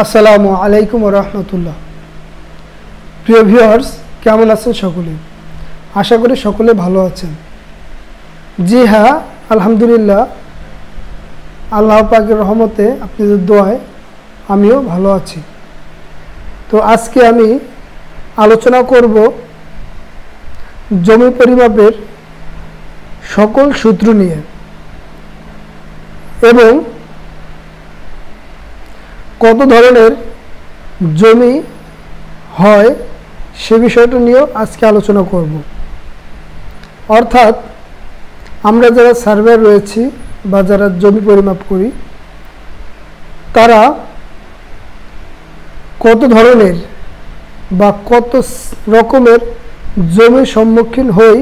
আসসালামু আলাইকুম ওয়া রাহমাতুল্লাহ। প্রিয় ভিউয়ার্স, কেমন আছেন সকলে? আশা করি সকলে ভালো আছেন। জি হ্যাঁ, আলহামদুলিল্লাহ, আল্লাহ পাকের রহমতে আপনাদের দোয়ায় আমিও ভালো আছি। তো আজকে আমি আলোচনা করব জমি পরিমাপের সকল সূত্র নিয়ে এবং কত ধরনের জমি হয় সে বিষয়টা নিয়েও আজকে আলোচনা করব। অর্থাৎ আমরা যারা সার্ভেয়ার রয়েছি বা যারা জমি পরিমাপ করি, তারা কত ধরনের বা কত রকমের জমির সম্মুখীন হই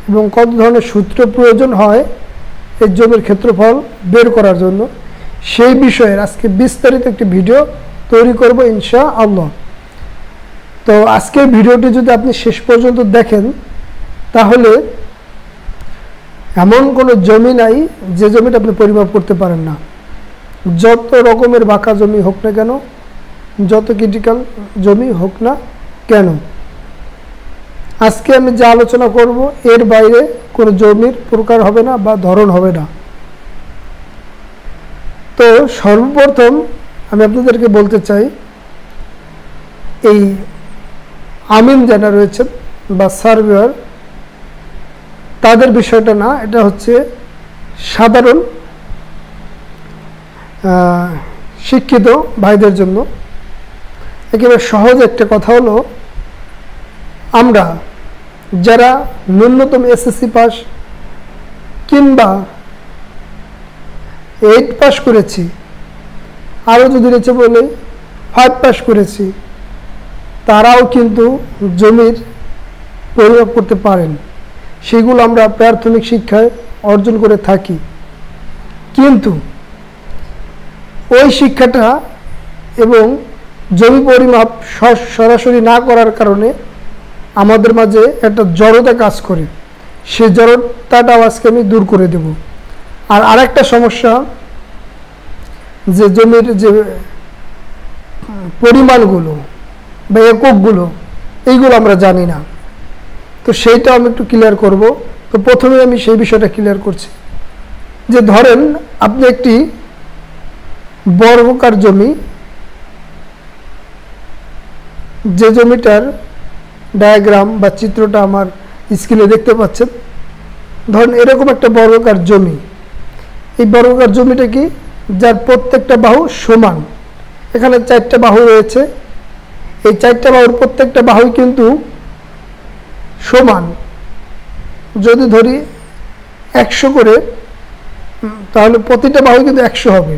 এবং কত ধরনের সূত্র প্রয়োজন হয় এই জমির ক্ষেত্রফল বের করার জন্য, সেই বিষয়ে আজকে বিস্তারিত একটি ভিডিও তৈরি করব ইনশাআল্লাহ। তো আজকের ভিডিওটি যদি আপনি শেষ পর্যন্ত দেখেন, তাহলে এমন কোনো জমি নাই যে জমিটা আপনি পরিমাপ করতে পারেন না। যত রকমের বাঁকা জমি হোক না কেন, যত ক্রিটিক্যাল জমি হোক না কেন, আজকে আমি যা আলোচনা করব এর বাইরে কোনো জমির প্রকার হবে না বা ধরন হবে না। তো সর্বপ্রথম আমি আপনাদেরকে বলতে চাই, এই আমিন যারা রয়েছেন বা সার্ভেয়ার, তাদের বিষয়টা না, এটা হচ্ছে সাধারণ শিক্ষিত ভাইদের জন্য। একেবারে সহজ একটা কথা হলো, আমরা যারা ন্যূনতম এসএসসি পাস কিংবা 8 পাস করেছি, আরও যদি রয়েছে বলে 5 পাস করেছি, তারাও কিন্তু জমির পরিমাপ করতে পারেন। সেগুলো আমরা প্রাথমিক শিক্ষায় অর্জন করে থাকি, কিন্তু ওই শিক্ষাটা এবং জমি পরিমাপ সরাসরি না করার কারণে আমাদের মাঝে একটা জড়তা কাজ করে। সেই জড়তাটাও আজকে আমি দূর করে দেব। আর আরেকটা সমস্যা, যে জমির যে পরিমাণগুলো বা এককগুলো, এইগুলো আমরা জানি না, তো সেইটা আমি একটু ক্লিয়ার করব। তো প্রথমে আমি সেই বিষয়টা ক্লিয়ার করছি, যে ধরেন আপনি একটি বর্গাকার জমি, যে জমিটার ডায়াগ্রাম বা চিত্রটা আমার স্ক্রিনে দেখতে পাচ্ছেন, ধরেন এরকম একটা বর্গাকার জমি। এই বর্গাকার জমিটা কি, যার প্রত্যেকটা বাহু সমান। এখানে 4টা বাহু রয়েছে, এই 4টা বাহুর প্রত্যেকটা বাহু কিন্তু সমান। যদি ধরি 100 করে, তাহলে প্রতিটা বাহু কিন্তু 100 হবে।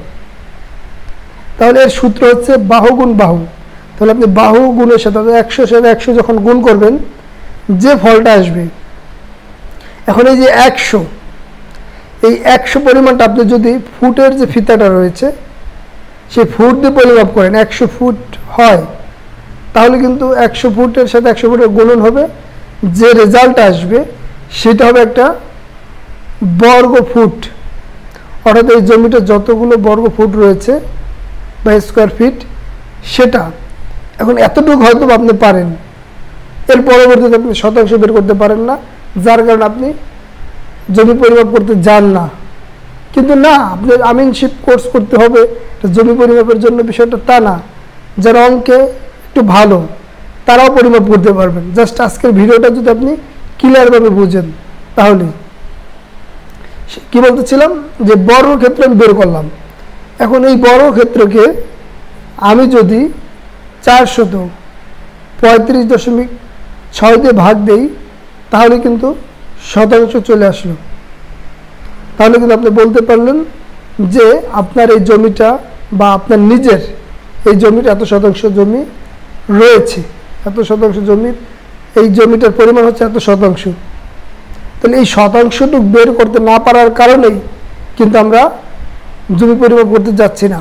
তাহলে এর সূত্র হচ্ছে বাহু গুণ বাহু। তাহলে আপনি বাহু গুণের সাথে 100 সাথে 100 যখন গুণ করবেন, যে ফলটা আসবে, এখন এই যে 100, এই 100 পরিমাণটা আপনি যদি ফুটের যে ফিতাটা রয়েছে সেই ফুট দিয়ে পরিমাপ করেন, 100 ফুট হয়, তাহলে কিন্তু 100 ফুটের সাথে 100 ফুটের গুণন হবে, যে রেজাল্ট আসবে সেটা হবে একটা বর্গ ফুট। অর্থাৎ এই জমিটা যতগুলো বর্গ ফুট রয়েছে বা স্কোয়ার ফিট, সেটা এখন এতটুকু হয়তো আপনি পারেন, এর পরবর্তীতে আপনি শতাংশ বের করতে পারেন না, যার কারণে আপনি জমি পরিমাপ করতে যান না। কিন্তু না, আপনি আমিনশিপ কোর্স করতে হবে জমি পরিমাপের জন্য, বিষয়টা তা না। যারা অঙ্কে একটু ভালো, তারাও পরিমাপ করতে পারবেন। জাস্ট আজকের ভিডিওটা যদি আপনি ক্লিয়ারভাবে বুঝেন, তাহলে কি বলতেছিলাম, যে বর্গক্ষেত্র আমি বের করলাম। এখন এই বর্গক্ষেত্রকে আমি যদি 435.6 দিয়ে ভাগ দেই, তাহলে কিন্তু শতাংশ চলে আসলো। তাহলে কিন্তু আপনি বলতে পারলেন যে আপনার এই জমিটা বা আপনার নিজের এই জমিটা এত শতাংশ জমি রয়েছে, এত শতাংশ জমির এই জমিটার পরিমাণ হচ্ছে এত শতাংশ। তাহলে এই শতাংশটুকু বের করতে না পারার কারণেই কিন্তু আমরা জমি পরিমাপ করতে যাচ্ছি না।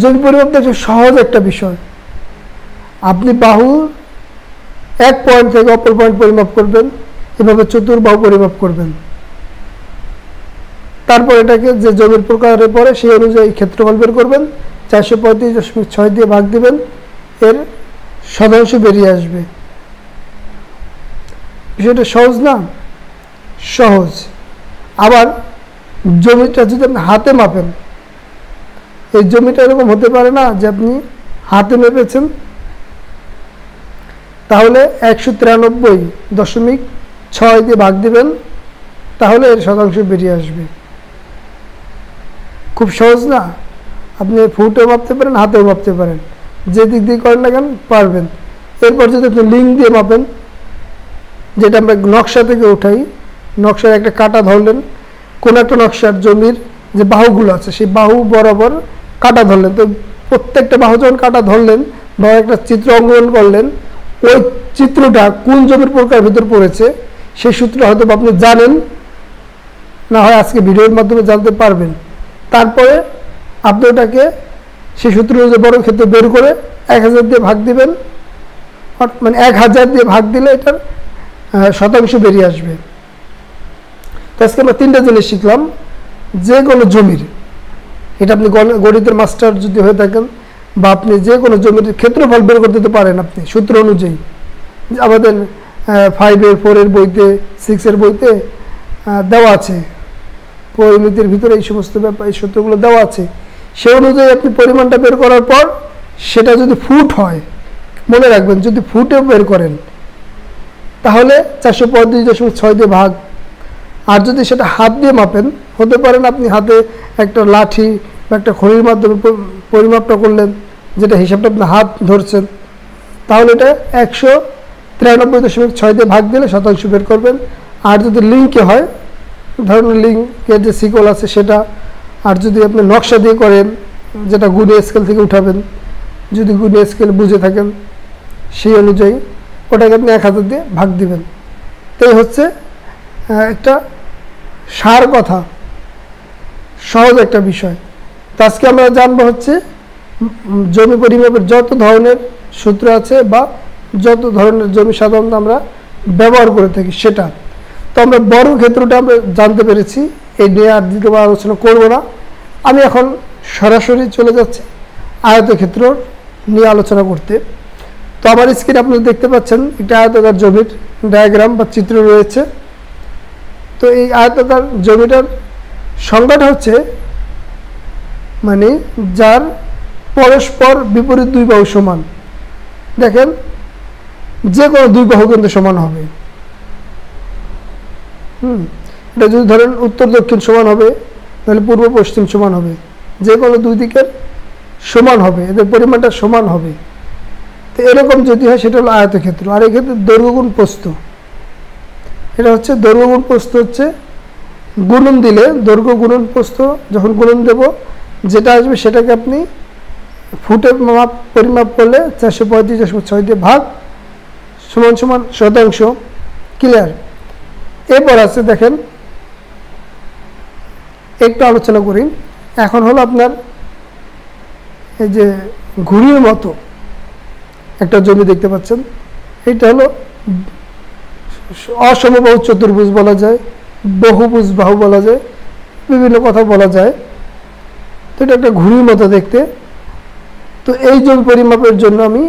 জমি পরিমাপ দেখে সহজ একটা বিষয়, আপনি বাহু এক পয়েন্ট থেকে অপর পয়েন্ট পরিমাপ করবেন, এভাবে চতুর্বাহু পরিমাপ করবেন। তারপর এটাকে যে জমির প্রকারে পড়ে সেই অনুযায়ী ক্ষেত্রফল বের করবেন 435.6 দিয়ে ভাগ দিবেন, এর শতাংশ বেরিয়ে আসবে। বিষয়টা সহজ না? সহজ। আবার জমিটা যদি আপনি হাতে মাপেন, এই জমিটা এরকম হতে পারে না যে আপনি হাতে মেপেছেন, তাহলে 193.6 দিয়ে ভাগ দিবেন, তাহলে এর শতাংশ বেরিয়ে আসবে। খুব সহজ না? আপনি ফুটেও মাপতে পারেন, হাতেও মাপতে পারেন, যে দিক দিয়ে করেন না কেন পারবেন। এরপর যদি আপনি লিঙ্ক দিয়ে মাপেন, যেটা আমরা নকশা থেকে উঠাই, নকশার একটা কাটা ধরলেন, কোন একটা নকশার জমির যে বাহুগুলো আছে সেই বাহু বরাবর কাটা ধরলেন, তো প্রত্যেকটা বাহু যখন কাটা ধরলেন বা একটা চিত্র অঙ্কন করলেন, ওই চিত্রটা কোন জমির প্রকার ভিতর পড়েছে সেই সূত্র হয়তো আপনি জানেন, না হয় আজকে ভিডিওর মাধ্যমে জানতে পারবেন। তারপরে আপনি ওটাকে সেই সূত্র অনুযায়ী বর্গক্ষেত্র বের করে 1000 দিয়ে ভাগ দিবেন, মানে 1000 দিয়ে ভাগ দিলে এটার শতাংশ বেরিয়ে আসবে। তো আজকে আমরা 3টা জিনিস শিখলাম। যে কোনো জমির, এটা আপনি গণিতের মাস্টার যদি হয়ে থাকেন বা আপনি যে কোনো জমির ক্ষেত্রফল বের করতে তো পারেন আপনি সূত্র অনুযায়ী। আমাদের 5-এর 4-এর বইতে 6-এর বইতে দেওয়া আছে, পরিমিতির ভিতরে এই সমস্ত ব্যাপার, এই সূত্রগুলো দেওয়া আছে। সেই অনুযায়ী আপনি পরিমাণটা বের করার পর সেটা যদি ফুট হয়, মনে রাখবেন যদি ফুটে বের করেন তাহলে 435.6 দিয়ে ভাগ। আর যদি সেটা হাত দিয়ে মাপেন, হতে পারেন আপনি হাতে একটা লাঠি বা একটা খড়ির মাধ্যমে পরিমাপটা করলেন, যেটা হিসাবটা আপনি হাত ধরছেন, তাহলে এটা 193.6 দিয়ে ভাগ দিলে শতাংশ বের করবেন। আর যদি লিঙ্কে হয়, ধরুন লিঙ্কের যে সিকল আছে সেটা, আর যদি আপনি নকশা দিয়ে করেন, যেটা গুণে স্কেল থেকে উঠাবেন, যদি গুণে স্কেল বুঝে থাকেন সেই অনুযায়ী ওটাকে আপনি 1000 দিয়ে ভাগ দিবেন। তাই হচ্ছে একটা সার কথা, সহজ একটা বিষয়। তো আজকে আমরা জানবো হচ্ছে জমি পরিমাপের যত ধরনের সূত্র আছে বা যত ধরনের জমি সাধারণত আমরা ব্যবহার করে থাকি সেটা। তো আমরা বর্গক্ষেত্রটা আমরা জানতে পেরেছি, এই নিয়ে আর দ্বিতীয়বার আলোচনা করব না। আমি এখন সরাসরি চলে যাচ্ছি আয়তক্ষেত্র নিয়ে আলোচনা করতে। তো আমার স্ক্রিনে আপনারা দেখতে পাচ্ছেন একটা আয়তাকার জমির ডায়াগ্রাম বা চিত্র রয়েছে। তো এই আয়তাকার জমিটার সংজ্ঞাটা হচ্ছে মানে যার পরস্পর বিপরীত দুই বাহু সমান। দেখেন যে কোনো দুই বাহু কিন্তু সমান হবে। এটা যদি ধরেন উত্তর দক্ষিণ সমান হবে, তাহলে পূর্ব পশ্চিম সমান হবে, যে কোনো দুই দিকের সমান হবে, এদের পরিমাণটা সমান হবে। তো এরকম যদি হয় সেটা হলো আয়তক্ষেত্র। আর এই ক্ষেত্রে দৈর্ঘ্য গুণ প্রস্থ, এটা হচ্ছে দৈর্ঘ্য গুণ প্রস্থ হচ্ছে গুণন দিলে, দৈর্ঘ্য গুণন প্রস্থ যখন গুণন দেব যেটা আসবে সেটাকে আপনি ফুটে পরিমাপ করলে 435.6 দিয়ে ভাগ সমান সমান শতাংশ। ক্লিয়ার? এরপর আছে দেখেন একটু আলোচনা করি। এখন হলো আপনার এই যে ঘুড়ির মতো একটা জমি দেখতে পাচ্ছেন, এটা হলো অসমবাহু চতুর্ভুজ বলা যায়, বহুভুজ বাহু বলা যায়, বিভিন্ন কথা বলা যায়। তো এটা একটা ঘুড়ির মতো দেখতে। তো এই জমি পরিমাপের জন্য আমি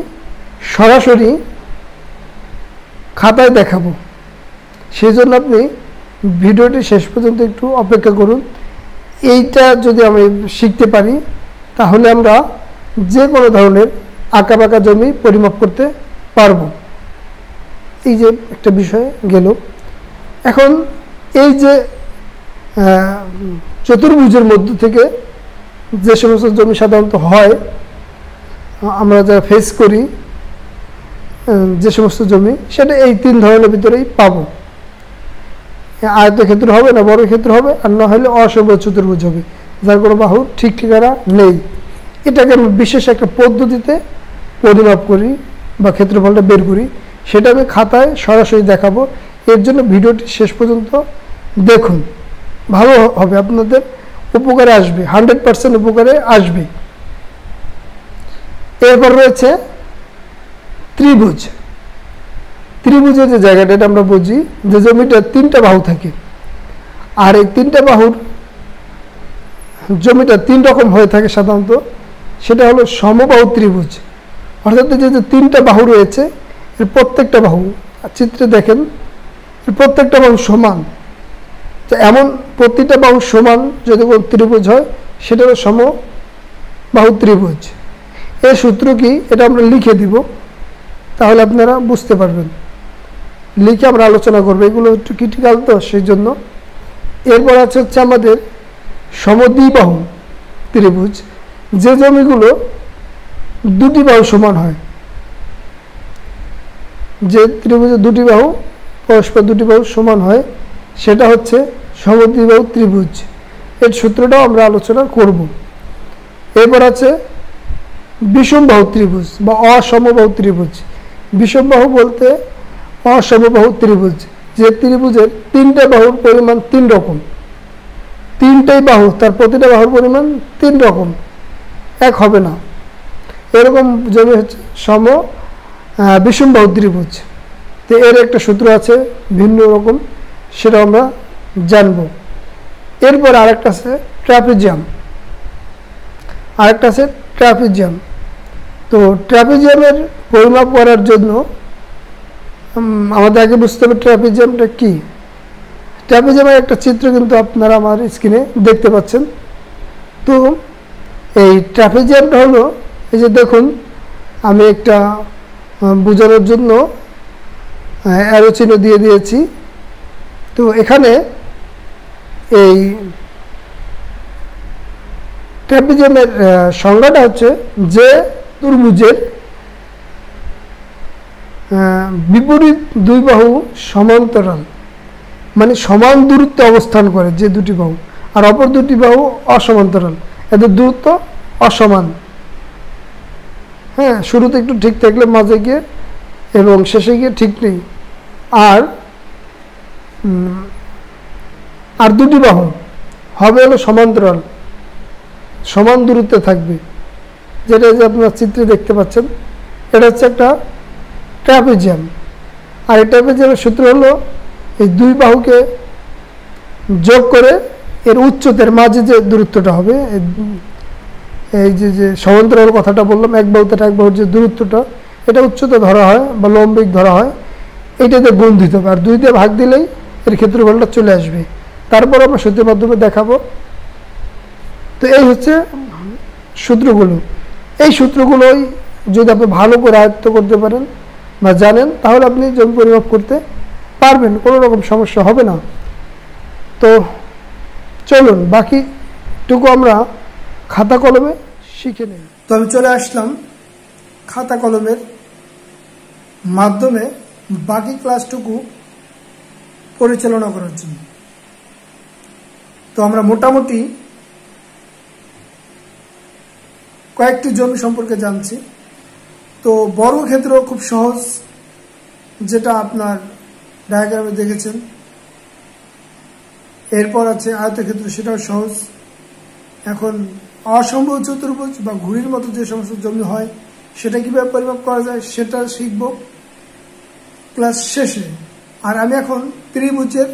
সরাসরি খাতায় দেখাবো, সেই জন্য আপনি ভিডিওটি শেষ পর্যন্ত একটু অপেক্ষা করুন। এইটা যদি আমি শিখতে পারি তাহলে আমরা যে কোনো ধরনের আঁকাবাঁকা জমি পরিমাপ করতে পারবো। এই যে একটা বিষয় গেল। এখন এই যে চতুর্ভুজের মধ্য থেকে যে সমস্ত জমি সাধারণত হয়, আমরা যা ফেস করি যে সমস্ত জমি, সেটা এই 3 ধরনের ভিতরেই পাবো। আয়তক্ষেত্র হবে, না বর্গক্ষেত্র হবে, আর না হলে অসমবাহু চতুর্ভুজ হবে, যার কোনো বাহু ঠিক ঠিকানা নেই। এটাকে আমি বিশেষ একটা পদ্ধতিতে পরিমাপ করি বা ক্ষেত্রফলটা বের করি, সেটা আমি খাতায় সরাসরি দেখাবো। এর জন্য ভিডিওটি শেষ পর্যন্ত দেখুন, ভালো হবে, আপনাদের উপকারে আসবে, 100% উপকারে আসবে। এরপর রয়েছে ত্রিভুজ। ত্রিভুজের যে জায়গাটা, এটা আমরা বুঝি যে জমিটা 3টা বাহু থাকে, আর এই 3টা বাহুর জমিটা 3 রকম হয়ে থাকে সাধারণত। সেটা হলো সমবাহু ত্রিভুজ। অর্থাৎ যে তিনটা বাহু রয়েছে এর প্রত্যেকটা বাহু চিত্রে দেখেন, এর প্রত্যেকটা বাহু সমান। তো এমন প্রতিটা বাহু সমান যদি কোনো ত্রিভুজ হয় সেটা হলো সমবাহু ত্রিভুজ। এর সূত্র কি এটা আমরা লিখে দিব, তাহলে আপনারা বুঝতে পারবেন। লিখে আমরা আলোচনা করবো, এগুলো একটু ক্রিটিক্যাল তো সেই জন্য। এরপর হচ্ছে আমাদের সমদ্বিবাহু ত্রিভুজ, যে জমিগুলো দুটি বাহু সমান হয়, যে ত্রিভুজের দুটি বাহু পরস্পর দুটি বাহু সমান হয় সেটা হচ্ছে সমদ্বিবাহু ত্রিভুজ। এর সূত্রটাও আমরা আলোচনা করব। এরপর আছে বিষমবাহু ত্রিভুজ বা অসমবাহু ত্রিভুজ। বিষমবাহু বলতে অসমবাহু ত্রিভুজ, যে ত্রিভুজের তিনটা বাহুর পরিমাণ তিন রকম, তিনটাই বাহু তার প্রতিটা বাহুর পরিমাণ তিন রকম, এক হবে না, এরকম জমি হচ্ছে বিষমবাহু ত্রিভুজ। তো এর একটা সূত্র আছে ভিন্ন রকম, সেটা আমরা জানব। এরপর আরেকটা আছে ট্রাপিজিয়াম, তো ট্রাপিজিয়ামের পরিমাপ করার জন্য আমাদের আগে বুঝতে হবে ট্রাপিজিয়ামটা কি। ট্রাপিজিয়ামের একটা চিত্র কিন্তু আপনারা আমার স্ক্রিনে দেখতে পাচ্ছেন। তো এই ট্রাপিজিয়ামটা হলো, এই যে দেখুন আমি একটা বোঝানোর জন্য অ্যারো চিহ্ন দিয়ে দিয়েছি। তো এখানে এই ট্রাপিজিয়ামের সংজ্ঞাটা হচ্ছে যে ত্রিভুজের বিপরীত দুই বাহু সমান্তরাল, মানে সমান দূরত্বে অবস্থান করে যে দুটি বাহু, আর অপর দুটি বাহু অসমান্তরাল, এদের দূরত্ব অসমান। হ্যাঁ, শুরুতে একটু ঠিক থাকলে মাঝে গিয়ে এবং শেষে গিয়ে ঠিক নেই। আর দুটি বাহু হবে হলো সমান্তরাল, সমান দূরত্বে থাকবে, যেটা যে আপনারা চিত্রে দেখতে পাচ্ছেন। এটা হচ্ছে একটা ট্রাপিজিয়াম। আর এই ট্রাপিজিয়ামের সূত্র হলো এই দুই বাহুকে যোগ করে এর উচ্চতার মাঝে যে দূরত্বটা হবে, এই যে সমান্তরাল কথাটা বললাম, এক বাহু থেকে এক বাহুর যে দূরত্বটা, এটা উচ্চতা ধরা হয় বা লম্বিক ধরা হয়, এইটাতে গুণ দিতে হবে। আর দুই দিয়ে ভাগ দিলেই এর ক্ষেত্রফলটা চলে আসবে। তারপর আমরা সূত্রের মাধ্যমে দেখাবো। তো এই হচ্ছে সূত্রগুলো। এই সূত্রগুলোই যদি আপনি ভালো করে আয়ত্ত করতে পারেন বা জানেন, তাহলে আপনি জমি পরিমাপ করতে পারবেন, কোনো রকম সমস্যা হবে না। তো চলুন বাকিটুকু আমরা খাতা কলমে শিখে নিই। তো আমি চলে আসলাম খাতা কলমের মাধ্যমে বাকি ক্লাসটুকু পরিচালনা করার জন্য। তো আমরা মোটামুটি কয়েকটি জমি সম্পর্কে জানছি। তো বর্গক্ষেত্র খুব সহজ, যেটা আপনার ডায়াগ্রামে দেখেছেন। এরপর আছে আয়তক্ষেত্র, সেটাও সহজ। এখন অসমবাহু চতুর্ভুজ বা ঘুড়ির মতো যে সমস্ত জমি হয় সেটা কিভাবে পরিমাপ করা যায় সেটা শিখব ক্লাস শেষে। আর আমি এখন ত্রিভুজের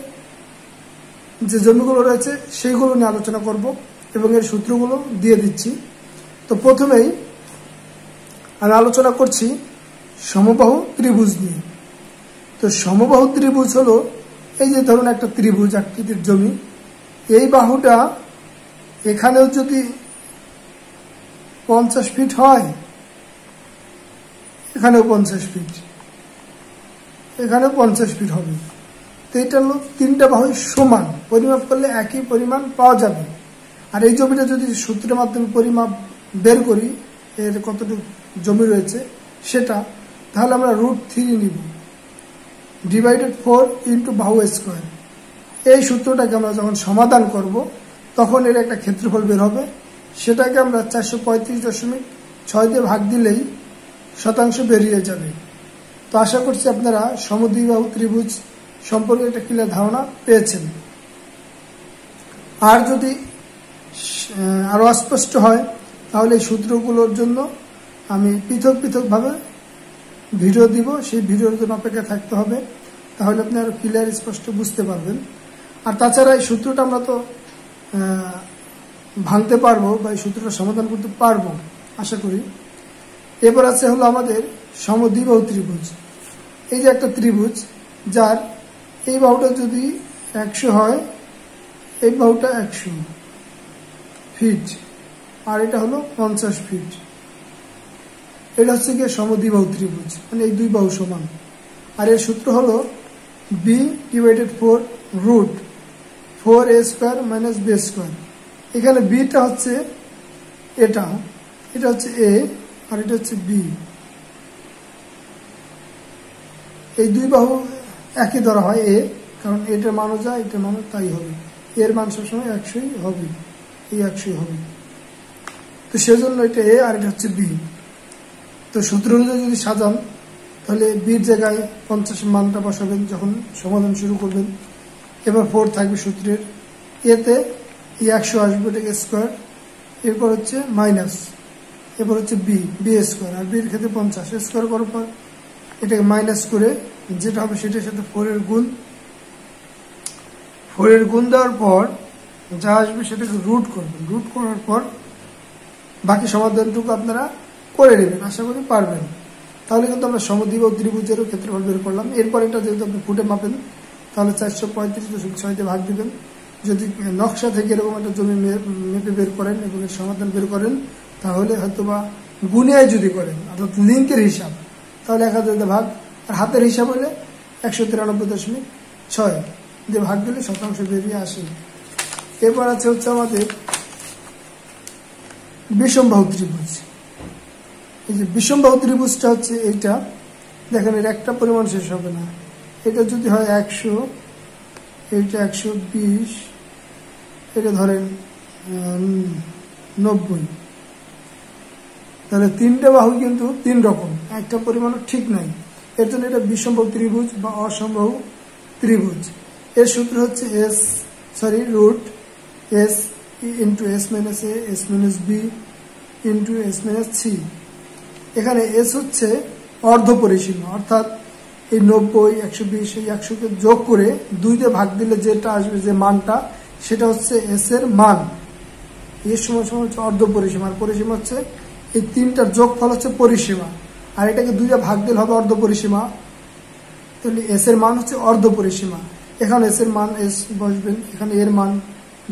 যে জমিগুলো রয়েছে সেইগুলো নিয়ে আলোচনা করব এবং এর সূত্রগুলো দিয়ে দিচ্ছি। তো প্রথমেই আমি আলোচনা করছি সমবাহু ত্রিভুজ নিয়ে। তো সমবাহু ত্রিভুজ হলো, এই যে ধরুন একটা ত্রিভুজ আকৃতির জমি, এই বাহুটা এখানেও যদি 50 ফিট হয়, এখানেও 50 ফিট, এখানেও 50 ফিট হবে। তো এটা হলো তিনটা বাহু সমান, পরিমাপ করলে একই পরিমাণ পাওয়া যাবে। আর এই জমিটা যদি সূত্রের মাধ্যমে পরিমাপ বের করি, এর কতটুকু জমি রয়েছে সেটা, তাহলে আমরা √3 নিব, ডিভাইডেড 4 ইন্টু বাহু স্কোয়ার। এই সূত্রটাকে আমরা যখন সমাধান করব তখন এর একটা ক্ষেত্রফল বের হবে, সেটাকে আমরা 435.6 দিয়ে ভাগ দিলেই শতাংশ বেরিয়ে যাবে। তো আশা করছি আপনারা সমদ্বিবাহু ত্রিভুজ সম্পর্কে একটা ক্লিয়ার ধারণা পেয়েছেন। আর যদি আরো অস্পষ্ট হয় তাহলে এই সূত্রগুলোর জন্য আমি পৃথক পৃথকভাবে ভিডিও দিব, সেই ভিডিওর জন্য অপেক্ষা থাকতে হবে, তাহলে আপনি আরো ক্লিয়ার স্পষ্ট বুঝতে পারবেন। আর তাছাড়া এই সূত্রটা আমরা তো ভাঙতে পারবো বা এই সূত্রটা সমাধান করতে পারবো, আশা করি। এবার আছে হলো আমাদের সমদ্বিবাহু ত্রিভুজ। এই যে একটা ত্রিভুজ যার এই বাহুটা যদি 100 হয়, এই বাহুটা 100 ফিট আর এটা হলো 50 ফিট। এটা হচ্ছে গিয়ে সমদ্বিবাহু ত্রিভুজ, মানে এই দুই বাহু সমান। আর এর সূত্র হলো b/√4a² - b²। এখানে বিটা হচ্ছে এটা হচ্ছে এ আর এটা হচ্ছে বি। এই দুই বাহু একই ধরা হয় এ, কারণ এটার মানও যা এটার মানও তাই হবে। এর মান সবসময় 100ই হবে, এই 100ই হবে। তো সেজন্য এটা এ আর এটা হচ্ছে বি। তো সূত্র অনুযায়ী যদি সাজান তাহলে বির জায়গায় 50 মানটা বসাবেন যখন সমাধান শুরু করবেন। এবার 4 থাকবে সূত্রের, এতে এই 100 আসবে, এটাকে স্কোয়ার, এরপর হচ্ছে মাইনাস, এরপর হচ্ছে বি স্কোয়ার, আর বির ক্ষেত্রে 50 স্কোয়ার করার পর এটাকে মাইনাস করে যেটা হবে সেটার সাথে 4 এর গুণ দেওয়ার পর যা আসবে সেটাকে রুট করবেন। রুট করার পর বাকি সমাধানটুকু আপনারা করে নেবেন, আশা করি পারবেন। তাহলে কিন্তু আমরা সমদ্বিবাহু ত্রিভুজেরও ক্ষেত্রফল বের করলাম। এরপর এটা যেহেতু আপনি ফুটে মাপেন তাহলে 435.6 দিয়ে ভাগ দিবেন। যদি নকশা থেকে এরকম একটা জমি মেপে বের করেন এবং এর সমাধান বের করেন তাহলে হয়তোবা গুণিয়ায় যদি করেন অর্থাৎ লিঙ্কের হিসাব তাহলে 1000 দিয়ে ভাগ, আর হাতের হিসাব হলে 193.6 দিয়ে ভাগ দিলে শতাংশ বেরিয়ে আসে। এরপর হচ্ছে আমাদের বিষমবাহু ত্রিভুজ। এই যে বিষমবাহু ত্রিভুজটা হচ্ছে এইটা, দেখেন এর একটা পরিমাণ শেষ হবে না। এটা যদি হয় 100, এইটা 120, এটা ধরেন 90, তাহলে তিনটে বাহু কিন্তু 3 রকম, একটা পরিমাণও ঠিক নাই। এর জন্য এটা বিষমবাহু ত্রিভুজ বা অসমবাহু ত্রিভুজ। এর সূত্র হচ্ছে root s into s minus a s minus b into s minus c। এখানে s হচ্ছে অর্ধ পরিসীমা, অর্থাৎ এই 90, 120, এই 100কে যোগ করে 2 দিয়ে ভাগ দিলে যেটা আসবে যে মানটা সেটা হচ্ছে s এর মান। এর সময় হচ্ছে অর্ধ পরিসীমা, আর পরিসীমা হচ্ছে এই তিনটার যোগফল হচ্ছে পরিসীমা, আর এটাকে 2 দিয়ে ভাগ দিলে হবে অর্ধ পরিসীমা। তাহলে s এর মান হচ্ছে অর্ধ পরিসীমা। এখানে s এর মান s বসবেন, এখানে এর মান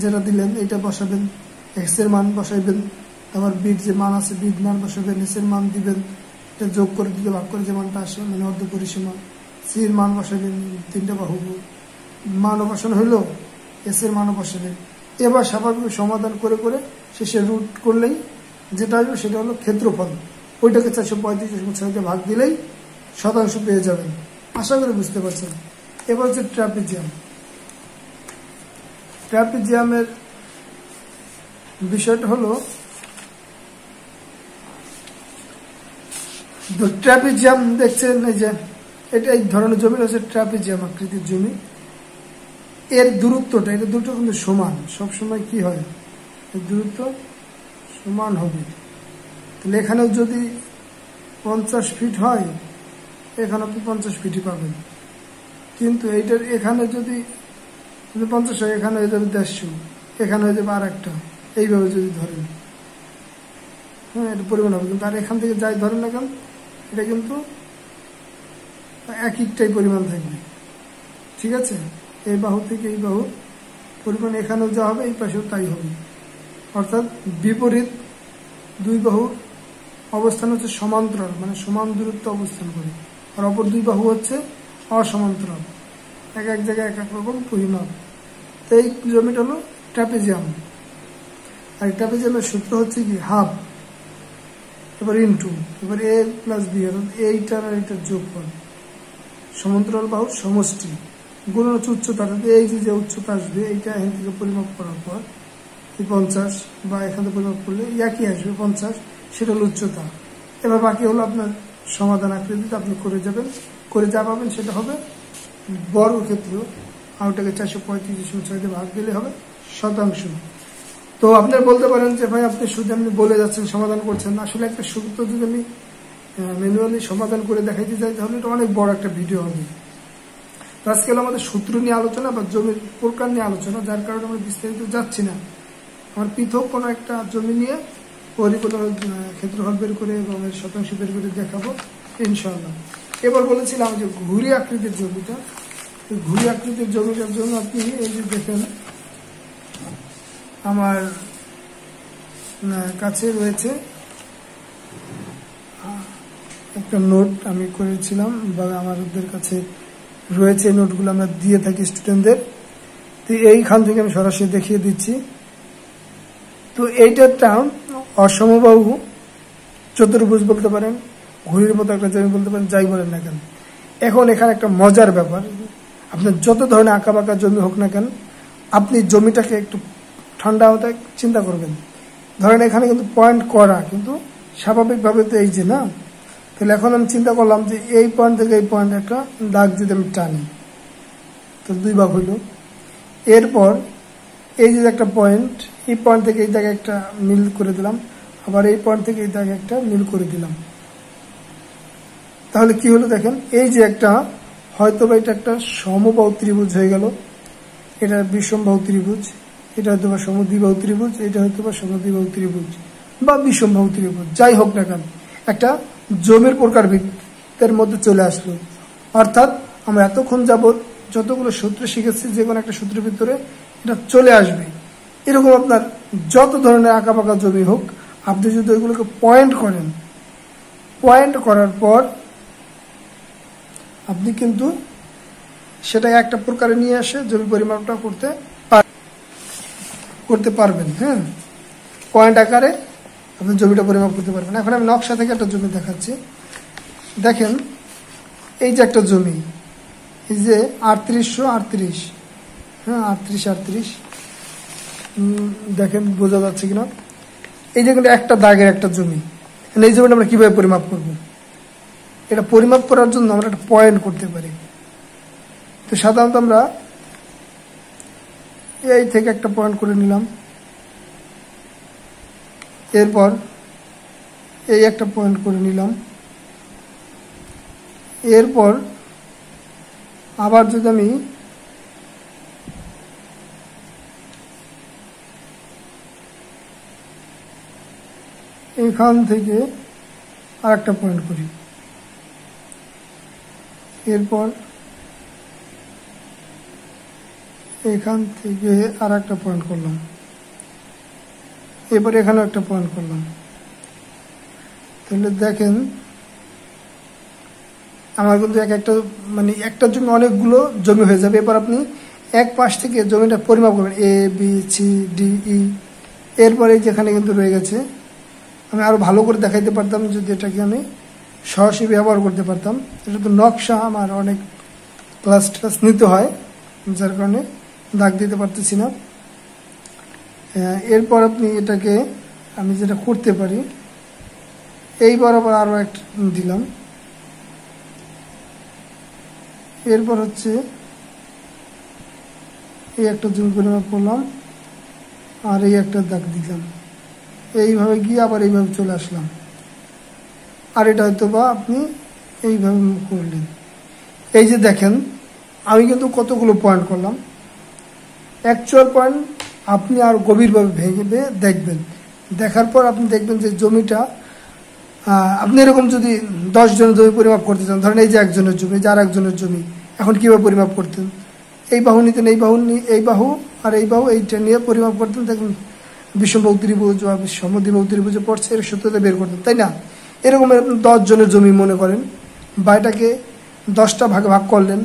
যেটা দিলেন এটা বসাবেন, x এর মান বসাইবেন, আবার বির যে মান আছে বির মান বসাবেন, s এর মান দিবেন, এটা যোগ করে 2 দিয়ে ভাগ করে যে মানটা আসে মানে অর্ধ পরিসীমা। c এর মান বসাবেন, তিনটা বাহু মানও বসানো হইলো, s এর মানও বসাবেন। এবার স্বাভাবিক সমাধান করে করে শেষে রুট করলেই যেটা আসবে সেটা হলো ক্ষেত্রফল। ওইটাকে 435.6 দিয়ে ভাগ দিলেই শতাংশ পেয়ে যাবেন। আশা করি বুঝতে পারছেন। এবার হচ্ছে ট্রাপিজিয়াম। ট্রাপিজিয়ামের বিষয়টা হলো ট্রাপিজিয়াম দেখছেন, এই যে এটা এই ধরনের জমি হচ্ছে ট্রাপিজিয়াম আকৃতির জমি। এর দূরত্বটা, এটা দুটো কিন্তু সমান, সবসময় কি হয় এর দূরত্ব সমান হবে। তাহলে এখানেও যদি 50 ফিট হয় এখানে আপনি 50 ফিটই পাবেন, কিন্তু এইটার এখানে যদি 50 হয় এখানে হয়ে যাবে 150, এখানে হয়ে যাবে আর একটা, এইভাবে যদি ধরেন হ্যাঁ এটা পরিমাণ হবে। কিন্তু আর এখান থেকে যাই ধরেন না কেন এটা কিন্তু একটাই পরিমাণ থাকবে, ঠিক আছে। এই বাহু থেকে এই বাহু পরিমাণ এখানেও যা হবে এই পাশেও তাই হবে, অর্থাৎ বিপরীত দুই বাহুর অবস্থান হচ্ছে সমান্তরাল, মানে সমান দূরত্ব অবস্থান করে, আর অপর দুই বাহু হচ্ছে অসমান্তরাল, এক এক জায়গায় এক এক রকম পরিমাপ। তো এই জমিটা হলো ট্রাপিজিয়াম। আর ট্রাপিজিয়ামের সূত্র হচ্ছে কি হাফ, এবার ইন্টু, এবার a প্লাস b, অর্থাৎ এইটার আর এইটার যোগফল, সমান্তরাল বাহুর সমষ্টি গুণন হচ্ছে উচ্চতা, এই যে উচ্চতা আসবে এইটা এখান থেকে পরিমাপ করার পর এই 50 বা এখান থেকে পরিমাপ করলে একই আসবে 50, সেটা হলো উচ্চতা। এবার বাকি হলো আপনার সমাধান আকৃতিতে আপনি করে যাবেন, করে যা পাবেন সেটা হবে বর্গক্ষেত্র, আর ওটাকে 435.6 দিয়ে ভাগ দিলে হবে শতাংশ। তো আপনারা বলতে পারেন যে ভাই আপনি শুধু আপনি বলে যাচ্ছেন সমাধান করছেন, আসলে একটা সূত্র যদি আমি ম্যানুয়ালি সমাধান করে দেখাইতে চাই তাহলে এটা অনেক বড় একটা ভিডিও হবে। আজকে আমাদের সূত্র নিয়ে আলোচনা বা জমির প্রকার নিয়ে আলোচনা, যার কারণে আমরা বিস্তারিত যাচ্ছি না। আমার পৃথক কোনো একটা জমি নিয়ে পরিকল্পনা ক্ষেত্রফল বের করে এবং এর শতাংশ বের করে দেখাবো ইনশাআল্লাহ। এবার বলেছিলাম যে ঘুড়ি আকৃতির জমিটা, ঘুড়ি আকৃতির জমিটার জন্য আপনি এই যে দেখেন আমার কাছে রয়েছে একটা নোট আমি করেছিলাম বা আমাদের কাছে রয়েছে নোটগুলো আমরা দিয়ে থাকি স্টুডেন্টদের। তো এইখান থেকে আমি সরাসরি দেখিয়ে দিচ্ছি। তো এইটা একটা অসমবাহু চতুর্ভুজ বলতে পারেন, ঘুড়ির মতো একটা জমি বলতে পারেন, যাই বলেন না কেন। এখন এখানে একটা মজার ব্যাপার, আপনার যত ধরনের আঁকা বাঁকা জমি হোক না কেন, আপনি জমিটাকে একটু ঠান্ডা হতে চিন্তা করবেন। ধরেন এখানে কিন্তু পয়েন্ট করা, কিন্তু স্বাভাবিকভাবে তো এই যে না, তাহলে এখন আমি চিন্তা করলাম যে এই পয়েন্ট থেকে এই পয়েন্ট একটা দাগ যদি আমি টানি, তো 2 ভাগ হইল। এরপর এই যে একটা পয়েন্ট, এই পয়েন্ট থেকে এই জায়গায় একটা মিল করে দিলাম, আবার এই পয়েন্ট থেকে এই জায়গায় একটা মিল করে দিলাম। তাহলে কি হলো দেখেন, এই যে একটা হয়তো বা এটা একটা সমবাহু ত্রিভুজ হয়ে গেল, এটা বিষমবাহু ত্রিভুজ, এটা হয়তো বা সমদ্বিবাহু ত্রিভুজ, এটা হয়তো বা সমদ্বিবাহু ত্রিভুজ বা বিষমবাহু ত্রিভুজ, যাই হোক না কেন, একটা জমির প্রকারভেদের মধ্যে চলে আসলো। অর্থাৎ আমরা এতক্ষণ যাবৎ যতগুলো সূত্র শিখেছি, যে কোনো একটা সূত্রের ভিতরে এটা চলে আসবে। এরকম আপনার যত ধরনের আঁকা বাঁকা জমি হোক, আপনি যদি ওইগুলোকে পয়েন্ট করেন, পয়েন্ট করার পর আপনি কিন্তু সেটা একটা প্রকারে নিয়ে আসে জমি পরিমাপটা করতে পারবেন। হ্যাঁ, পয়েন্ট আকারে আপনি জমিটা পরিমাপ করতে পারবেন। এখন আমি নকশা থেকে একটা জমি দেখাচ্ছি। দেখেন এই যে একটা জমি, এই যে 3838, হ্যাঁ 3838, দেখেন বোঝা যাচ্ছে কিনা। এই যে কিন্তু একটা দাগের একটা জমি, এই জমিটা আমরা কিভাবে পরিমাপ করব? এটা পরিমাপ করার জন্য আমরা একটা পয়েন্ট করতে পারি। তো সাধারণত আমরা এই থেকে একটা পয়েন্ট করে নিলাম, এরপর এই একটা পয়েন্ট করে নিলাম, এরপর আবার যদি আমি এখান থেকে আর একটা পয়েন্ট করি, এরপর এখান থেকে আর একটা পয়েন্ট করলাম, এবার এখানে একটা পয়েন্ট করলাম। তাহলে দেখেন আমার কিন্তু একটা মানে একটা জমি অনেকগুলো জমি হয়ে যাবে। এবার আপনি এক পাশ থেকে জমিটা পরিমাপ করবেন, A B C D E, এরপরে যেখানে কিন্তু রয়ে গেছে, আমি আরো ভালো করে দেখাইতে পারতাম যদি এটাকে আমি সরাসরি ব্যবহার করতে পারতাম। এটা তো নকশা, আমার অনেক ক্লাস টাস নিতে হয়, যার কারণে দাগ দিতে পারতেছি না। এরপর আপনি এটাকে আমি যেটা করতে পারি, এই বরাবর আরো একটা দিলাম, এরপর হচ্ছে এই একটা জমি পরিমাপ করলাম আর এই একটা দাগ দিলাম, এইভাবে গিয়ে আবার এইভাবে চলে আসলাম। আর এটা হয়তো বা আপনি এইভাবে করলেন। এই যে দেখেন আমি কিন্তু কতগুলো পয়েন্ট করলাম, অ্যাকচুয়াল পয়েন্ট আপনি আর গভীরভাবে ভেঙে দেখবেন। দেখার পর আপনি দেখবেন যে জমিটা আপনি এরকম যদি 10 জনের জমি পরিমাপ করতে চান, ধরেন এই যে একজনের জমি, যে আর একজনের জমি, এখন কিভাবে পরিমাপ করতেন? এই বাহু নিতেন, এই বাহু এই বাহু আর এই বাহু, এইটা নিয়ে পরিমাপ করতেন, দেখুন বিষমবাহু ত্রিভুজ বা সমদ্বিবাহু ত্রিভুজে পড়ছে, এর সূত্রটা বের করতেন, তাই না? এরকম 10 জনের জমি মনে করেন, বা এটাকে 10টা ভাগে ভাগ করলেন,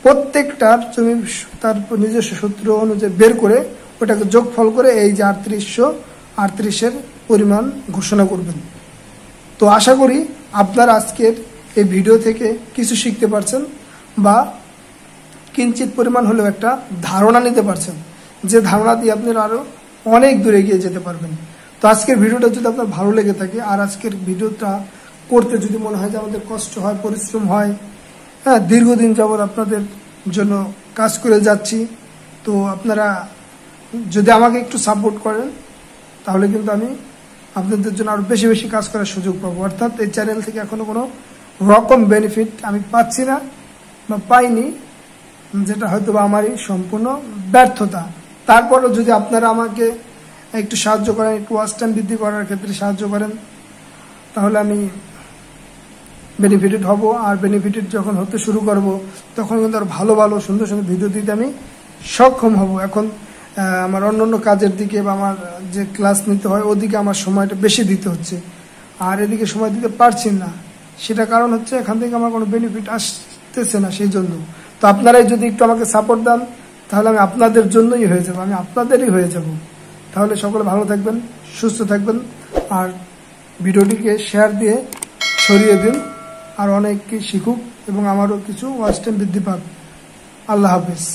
প্রত্যেকটার জমি তার নিজস্ব সূত্র অনুযায়ী বের করে ওটাকে যোগফল করে এই যে 3838-এর পরিমাণ ঘোষণা করবেন। তো আশা করি আপনারা আজকের এই ভিডিও থেকে কিছু শিখতে পারছেন বা কিঞ্চিত পরিমাণ হলেও একটা ধারণা নিতে পারছেন, যে ধারণা দিয়ে আপনারা আরো অনেক দূরে এগিয়ে যেতে পারবেন। তো আজকের ভিডিওটা যদি আপনার ভালো লেগে থাকে আর আজকের ভিডিওটা করতে যদি মনে হয় যে আমাদের কষ্ট হয়, পরিশ্রম হয়, হ্যাঁ দীর্ঘদিন যাবত আপনাদের জন্য কাজ করে যাচ্ছি, তো আপনারা যদি আমাকে একটু সাপোর্ট করেন তাহলে কিন্তু আমি আপনাদের জন্য আরো বেশি বেশি কাজ করার সুযোগ পাবো। অর্থাৎ এই চ্যানেল থেকে এখনো কোনো রকম বেনিফিট আমি পাচ্ছি না বা পাইনি, যেটা হয়তো বা আমারই সম্পূর্ণ ব্যর্থতা। তারপরও যদি আপনারা আমাকে একটু সাহায্য করেন, একটু ওয়াচ টাইম বৃদ্ধি করার ক্ষেত্রে সাহায্য করেন, তাহলে আমি বেনিফিটেড হব। আর বেনিফিটেড যখন হতে শুরু করব তখন কিন্তু আর ভালো ভালো সুন্দর সুন্দর ভিডিও দিতে আমি সক্ষম হব। এখন আমার অন্য কাজের দিকে বা আমার যে ক্লাস নিতে হয় ওদিকে আমার সময়টা বেশি দিতে হচ্ছে, আর এদিকে সময় দিতে পারছি না। সেটা কারণ হচ্ছে এখান থেকে আমার কোনো বেনিফিট আসতেছে না, সেই জন্য। তো আপনারাই যদি একটু আমাকে সাপোর্ট দেন তাহলে আমি আপনাদের জন্যই হয়ে যাব, আমি আপনাদেরই হয়ে যাব। তাহলে সকলে ভালো থাকবেন, সুস্থ থাকবেন, আর ভিডিওটিকে শেয়ার দিয়ে ছড়িয়ে দিন, আর অনেককে শিখুক এবং আমারও কিছু ওয়াচ টাইম বৃদ্ধি পাক। আল্লাহ হাফেজ।